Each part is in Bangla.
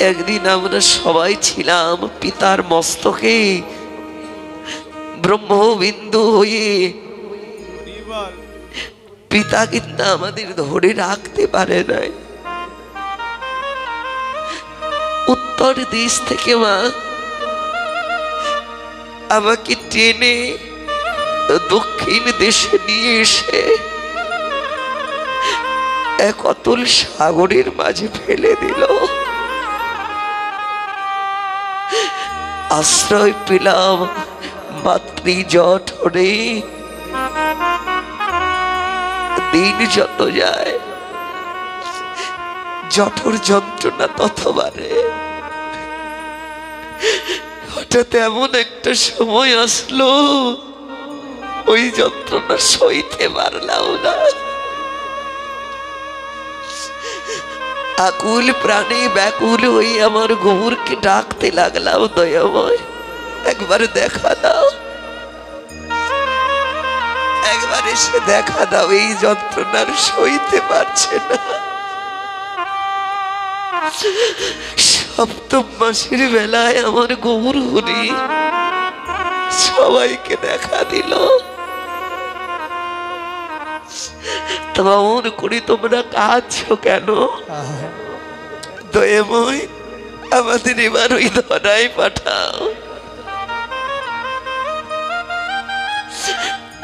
একদিন আমরা সবাই ছিলাম পিতার মস্তকে ব্রহ্মবিন্দু হয়ে। পিতা কিন্তু আমাদের ধরে রাখতে পারে নাই। উত্তর দেশ থেকে মা আমাকে টেনে দক্ষিণ দেশে নিয়ে এসে এক অতল সাগরের মাঝে ফেলে দিল। আশ্রয় পেলাম মাতৃ জঠরে। দিন যত যায় জঠর যন্ত্রণা তত বাড়ে। হঠাৎ এমন একটা সময় আসলো ওই যন্ত্রণা সইতে পারলাম না। আকুল প্রাণে ব্যাকুল হয়ে আমার গৌরকে ডাকতে লাগলাম, দয়াময় একবার দেখা দাও, একবার এসে দেখা দাও। এই যন্ত্রণার সইতে পারছে না। সপ্তম মাসের বেলায় আমার গৌর হরি সবাইকে দেখা দিল। তেমন করে তোমরা কাঁদছো কেন? দয়াময় আমাদের এবার ওই ধরায় পাঠাও।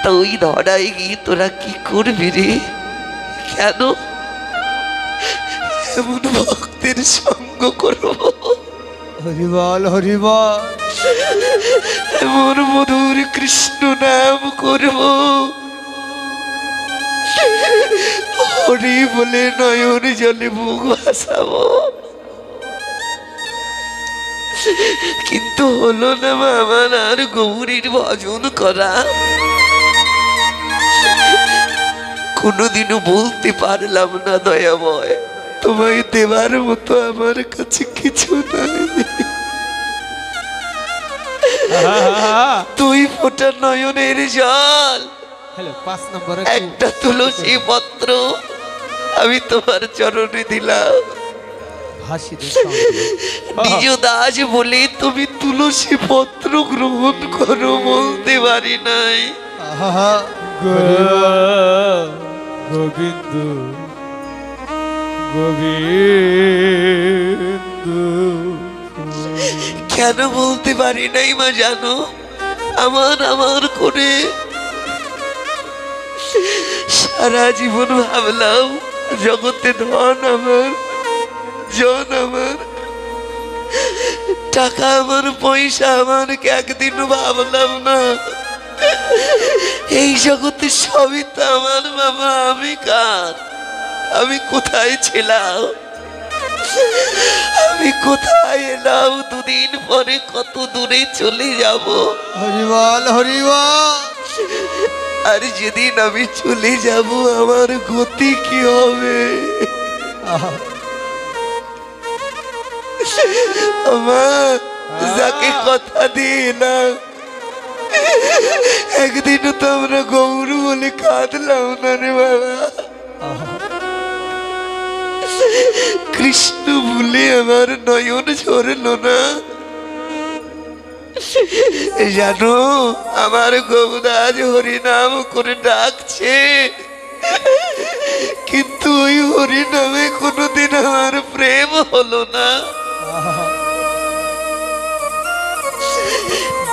তা ওই ধরায় গিয়ে তোরা কি করবি রে? কেন এমন ভক্তের সঙ্গ করবো? হরিবল হরিবল। এমন মধুর কৃষ্ণ নাম করবো, হরি বলে নয়ন জলে মুখ ভাসাবো, কিন্তু হলো না আমার আর গৌরীর ভজন করা। কোনোদিনও বলতে পারলাম না, দয়াময় তোমায় দেবার মতো আমার কাছে কিছু নাই। তুই ফোটা নয়নের জল, একটা তুলসী পত্র আমি তোমার চরণে দিলাম। নিজ দাস বলে তুমি তুলসী পত্র গ্রহণ করো বলতে পারি নাই। গোবিন্দ গোবিন্দ কেন বলতে পারি নাই মা জানো? আমার আমার করে সারা জীবন ভাবলাম জগতে ধন আমার, জন আমার, টাকা আমার, পয়সা আমার, একদিন ভাবলাম না এই জগতে সবই তো আমার। বাবা আমি কার? আমি কোথায় ছিলাম? আমি কোথায় এলাম? দুদিন পরে কত দূরে চলে যাব। হরিবল হরিবল। আর যেদিন আমি চলে যাব আমার গতি কি হবে? আমার যাকে কথা দিয়ে না একদিনও তো আমরা গৌর বলে কাঁদলাম না রে বাবা। কৃষ্ণ ভুলে আমার নয়ন ঝরল না। জানো আমার গৌরাজ হরিনাম করে ডাকছে, কিন্তু ওই হরিনামে কোনোদিন আমার প্রেম হলো না।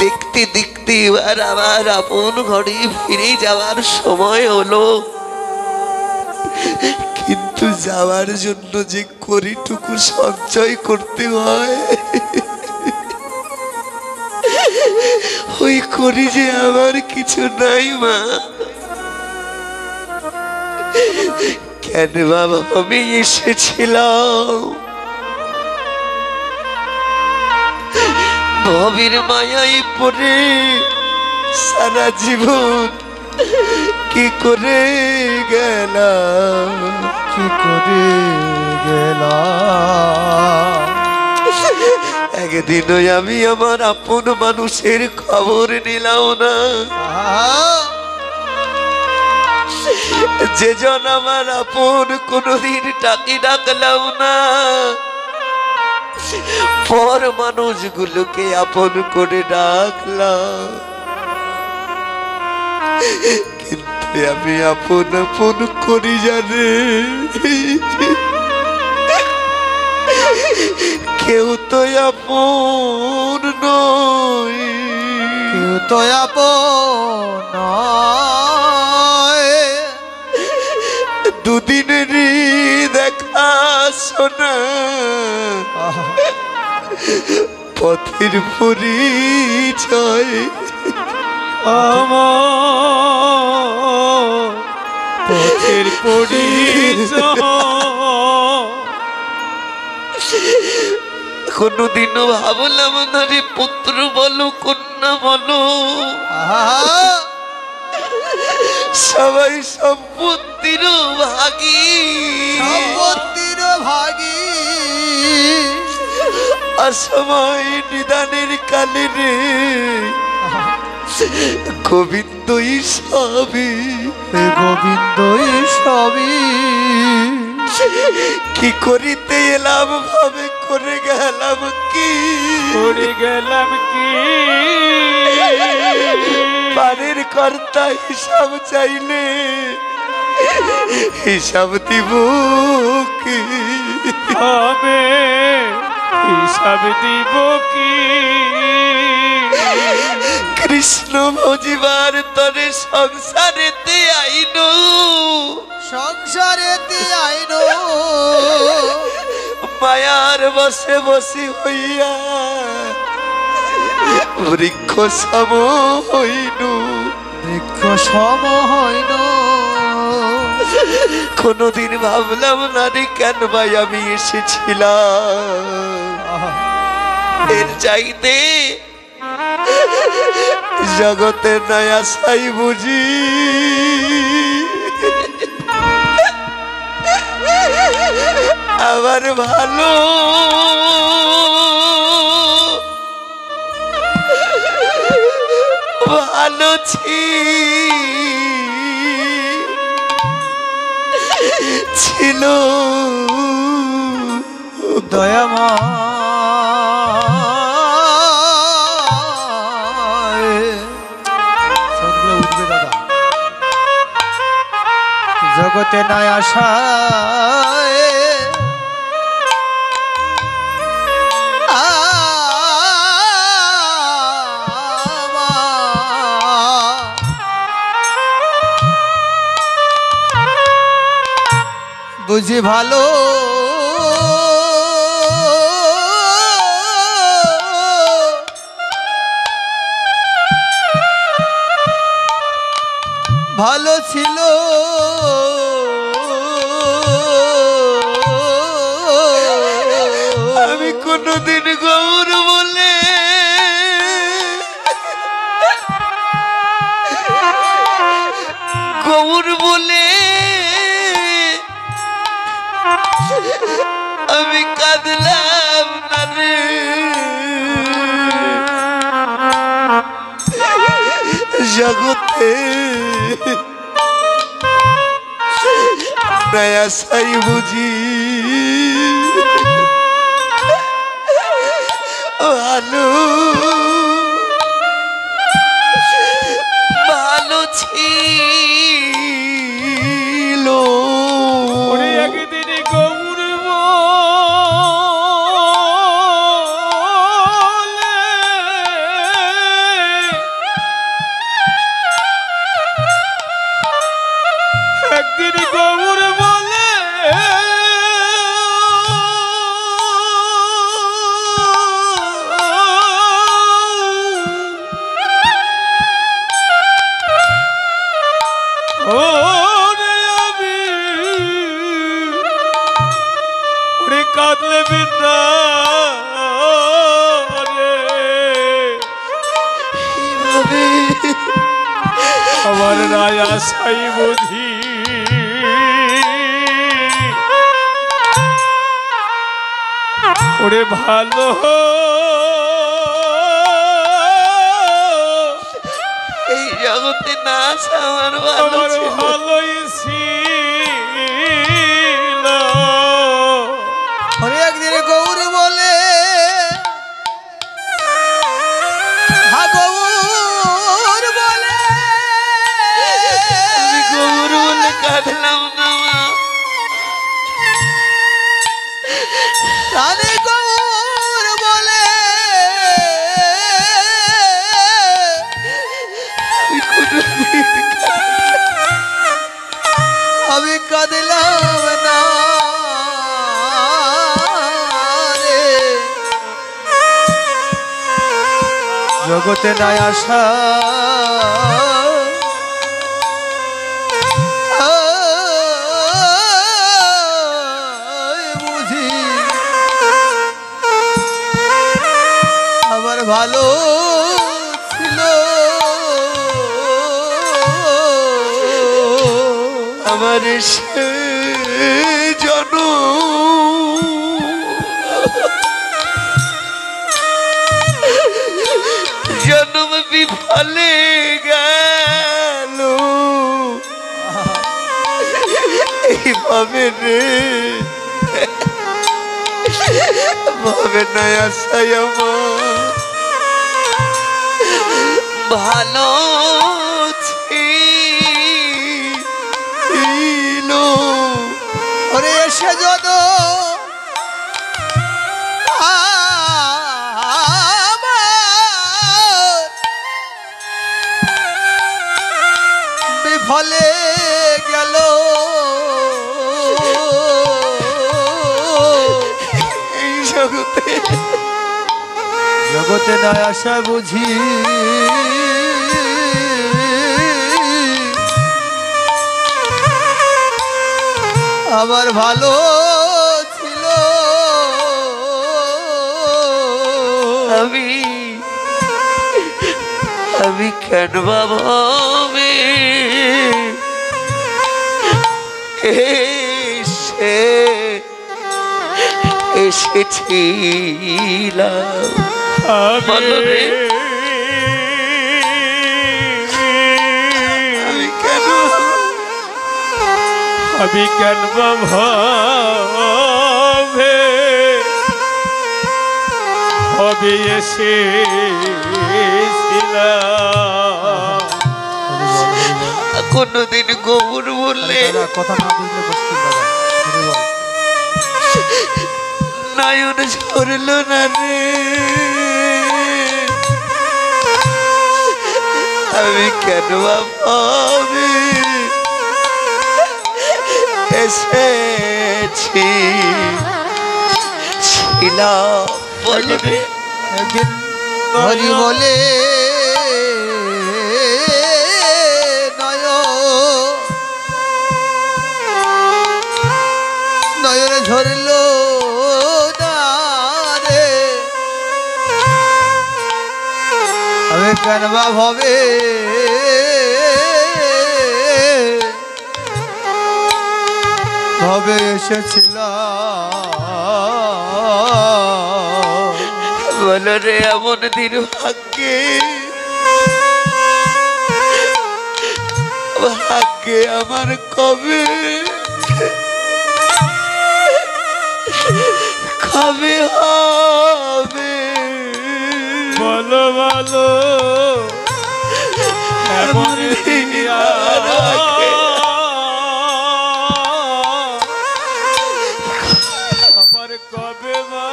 দেখতে দেখতে এবার আমার আপন ঘরে ফিরে যাওয়ার সময় হলো, কিন্তু যাওয়ার জন্য যে করিটুকু সঞ্চয় করতে হয় ওই করি যে আমার কিছু নাই মা। কেন বাবা আমি এসেছিলাম ভবের মায়ায় পড়ে সারা জীবন কি করে গেলাম, কি করে গেলাম। একদিনও আমি আমার আপন মানুষের খবর নিলাম না। যে জন আমার আপন কোনদিন টাকি ডাকলাম না। পর মানুষগুলোকে আপন করে ডাকলাম, কিন্তু আমি আপন আপন করি জানে কেউ তো আপন নয়, কেউ তো আপন নয়। দুদিনেরই দেখা শোনা পথের পরিচয়, আমার পথের পরিচয়। কোনদিনও ভাবলাম না রে পুত্র বলো কন্যা বলো সবাই সম্পত্তির ভাগী, সম্পত্তির ভাগী। অসময় নিদানের কালে রে গোবিন্দই সবই, গোবিন্দই সবই। কি করিতে এলাম ভাবে করে গেলাম কি, করে গেলাম কি। পারের কর্তা হিসাব চাইলে হিসাব দিব কি, আমি হিসাব দিব কি। কৃষ্ণ ভজিবার তরে সংসারেতে আইন, সংসারেতে আইন মায়ার বসে বসি হইয়া বৃক্ষ সম হইন, বৃক্ষ সম হইন। কোনদিন ভাবলাম না রে কেন ভাই আমি এসেছিলাম, এর চাইতে জগতে নয়া সাই বুঝি আবার ভালো ভালো ছিল দয়াময়। সবগুলো উঠবে দাদা। জগতে নাই আশায় বুঝি ভালো ভালো ছিল আমি কোনদিন গৌর বলে গৌর বলে আমি কাঁদলাম না রে, জগতে নয়া সাই বুঝি ভালো ভালো ছিল। ওরে একদিন গৌর একদিন গৌর বলে ওরে আমি ওরে কাঁদলে বিনা রে আমার রায় আশাই বুঝি ওরে ভালো এই জগতে না আসা আমার ভালো আমার ছিল। ভালোই ছিল। হরে একদিন গৌর বলে বলে কাঁদলাম না মা। রানী গৌর বলে আমি কোনোদিন আমি কাঁদলাম না রে, জগতে নাই আশা বুঝি আমার ভালো ছিল আমার সে জন্ম বিফলে গেল এইভাবে রে, ভাবে নাই আশাই আমার ভালো ছিল। ওরে এসে যদ বিফলে গেল এই জগতে জগতে নাই আশা বুঝি আমার ভালো ছিল আমি কেন ভাবে এসেছিলাম বলো রে, আমি কেন ভাবে হবে এসেছিলাম। কোনদিন গৌর বললে কথা না বুঝলে মুশকিল দাদা। নয়ন ঝরল না রে, আমি কেন ভাবে এসেছি ছিলাম বলো রে। একদিন হরি বলে নয়নে ঝরল না রে, আমি কেন বা ভাবে ভাবে এসেছিলাম বলো রে এমন দিন ভাগ্যে ভাগ্যে আমার কবে কবে হবে বলো বলো এমন দিন আর আগে। আমার কবে মা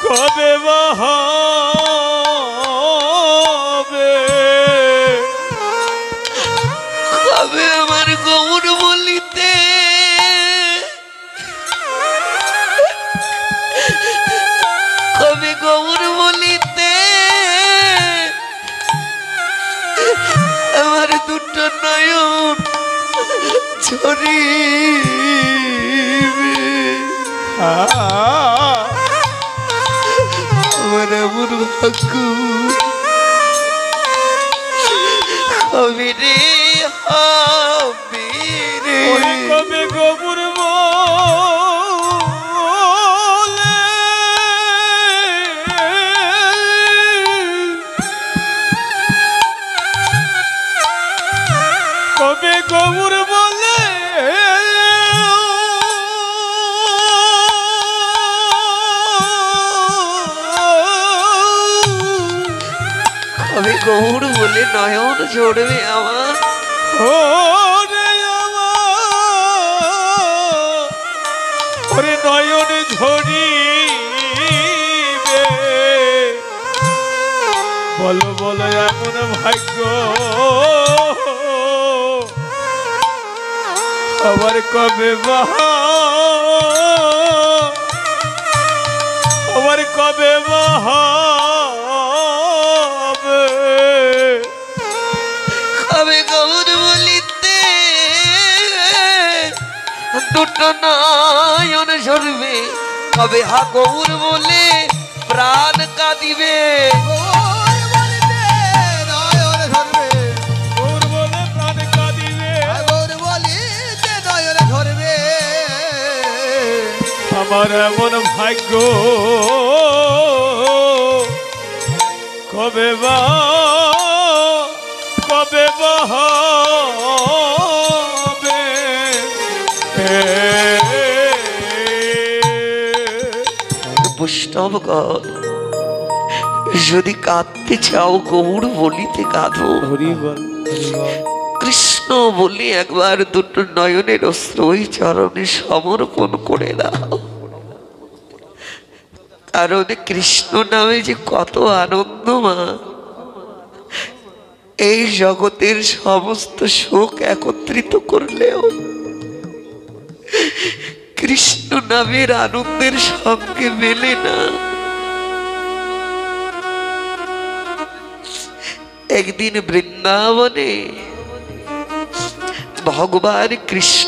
কবে মা হবে কবে আমার গৌর বলিতে কবে গৌর বলিতে আমার দুটো নয়ন ঝরিবে আমার এমন ভাগ্য কবে রে হবে রে ওরে কবে গোবর বলে কবে গোবর বলে কবে গৌর বলে নয়ন ঝরবে আমার। ওরে আমার, ওরে নয়ন ঝরিবে, বলো বলো এমন ভাগ্য আবার কবে বাহা, আবার কবে বাহা, কবে গৌর বলিতে দুটো নয়ন ঝরবে, কবে হা গৌর বলে প্রাণ কাঁদিবে। গৌর বলিতে নয়ন ঝরবে, গৌর বলে প্রাণ কাঁদিবে, গৌর বলিতে নয়ন ঝরবে। আমার এমন ভাগ্য কবে বা, কবে বা হবে। বৈষ্ণবগণ, যদি কাঁদতে চাও গৌর বলিতে কাঁদো, কৃষ্ণ বলি একবার দুটো নয়নের অস্ত্র ওই চরণে সমর্পণ করে দাও। কারণ কৃষ্ণ নামে যে কত আনন্দ মা, এই জগতের সমস্ত সুখ একত্রিত করলেও কৃষ্ণ নামের আনন্দের সঙ্গে মেলে না। একদিন বৃন্দাবনে ভগবান কৃষ্ণ